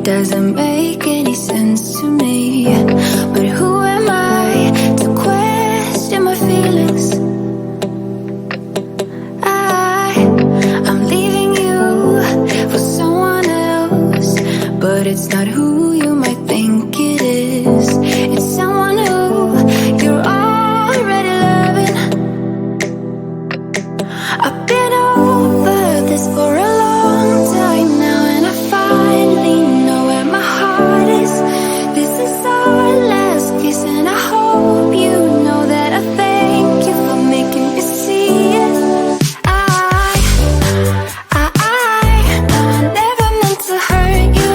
It doesn't make any sense to me, but who am I to question my feelings? I'm leaving you for someone else, but it's not who you might think it is. It's someone who you're already loving. I've been over this for a long time now, and I finally know where my heart is. This is our last kiss, and I hope you know that I thank you for making me see it. I know I never meant to hurt you.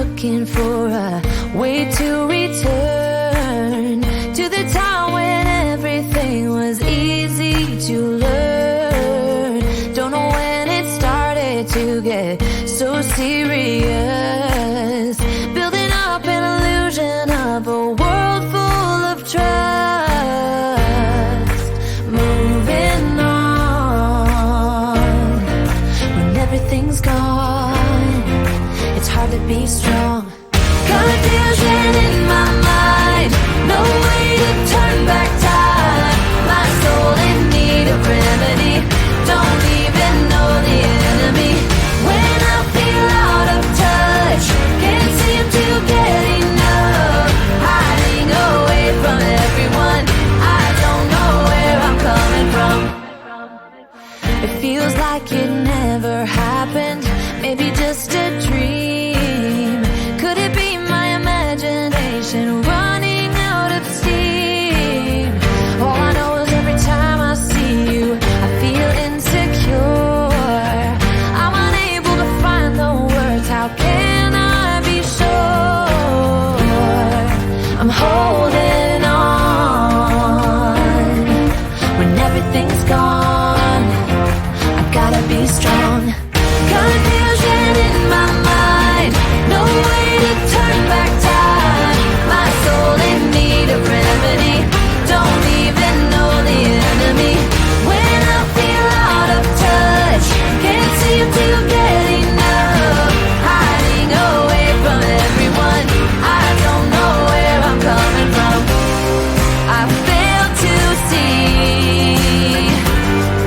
looking for a way to return to the time when everything was easy to learn. Don't know when it started to get so serious, building up an illusion of a world full of trust. Moving on when everything's gone, it's hard to be strong. Confusion in my mind, no way to turn back time. My soul in need of remedy, don't even know the enemy. When I feel out of touch, can't seem to get enough, hiding away from everyone, I don't know where I'm coming from. It feels like it never happened, maybe just a dream. Could it be my imagination running out of steam? All I know is every time I see you, I feel insecure. I'm unable to find the words, how can I be sure? I'm holding on when everything's gone, I gotta be strong. Confusion in my mind, no way to turn back time. My soul in need of remedy, don't even know the enemy. When I feel out of touch, can't seem to get enough, hiding away from everyone, I don't know where I'm coming from. I fail to see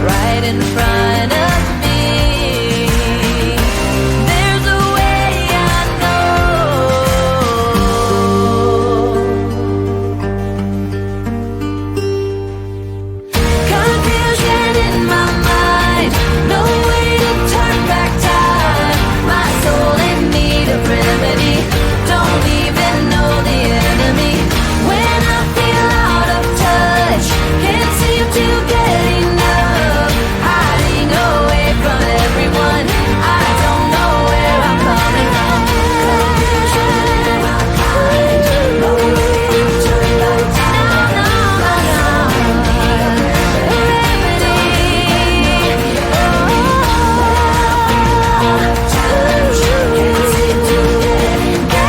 right in front of me. There's a way I know. Confusion in my mind, no way to turn back time. My soul in need of remedy, don't even know the enemy. When I feel out of touch, can't seem to get enough, hiding away from everyone, I don't know where I'm coming from. Confusion in my mind, no way to turn back time. My soul in need of remedy, touch, can't seem to get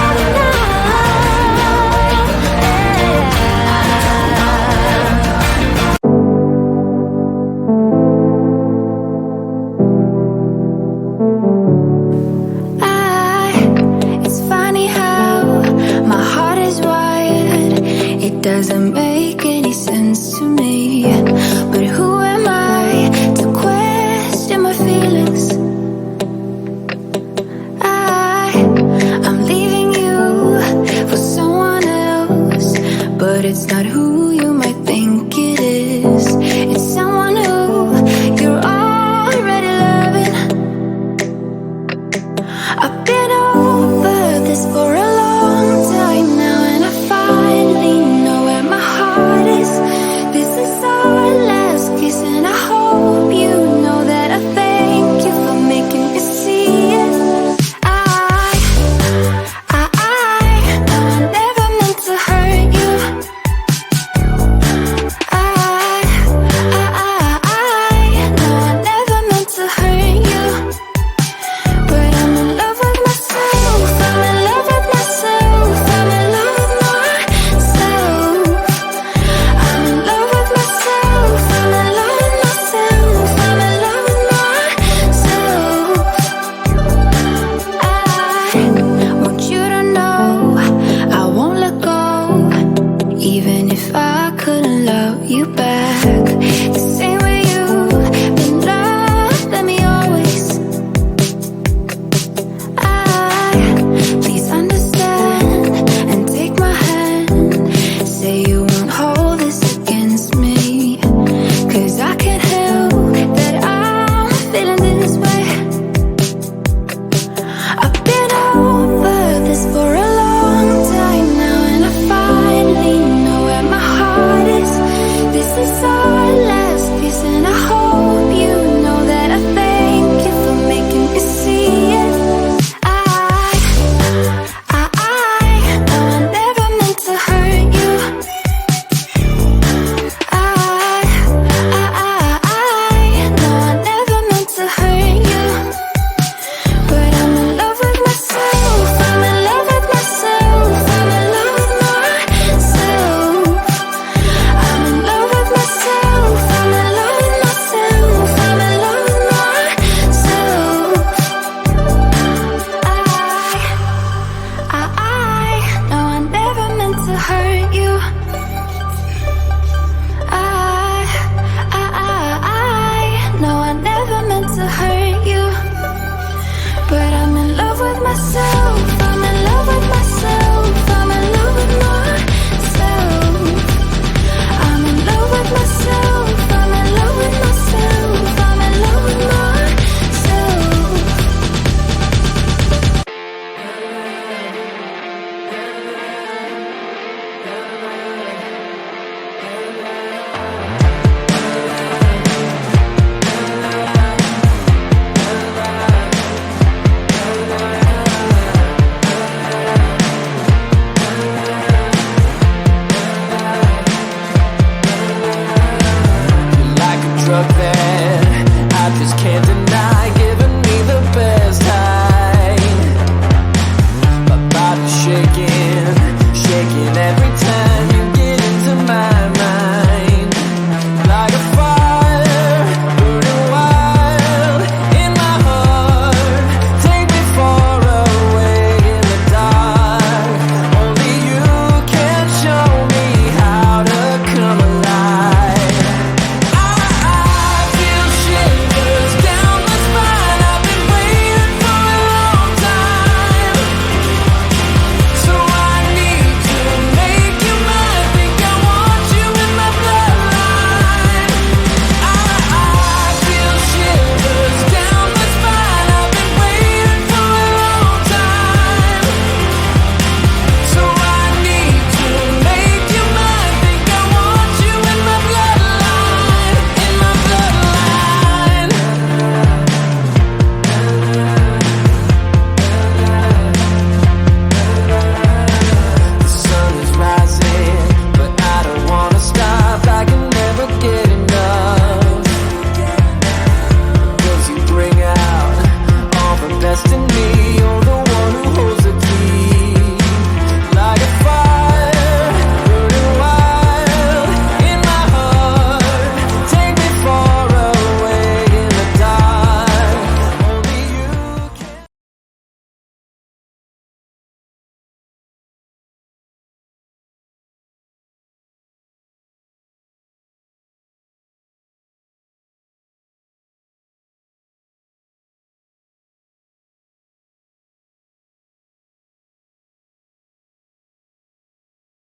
It's funny how my heart is wired. It doesn't make any sense to me. But who am I to question my feelings? I'm leaving you for someone else, but it's not who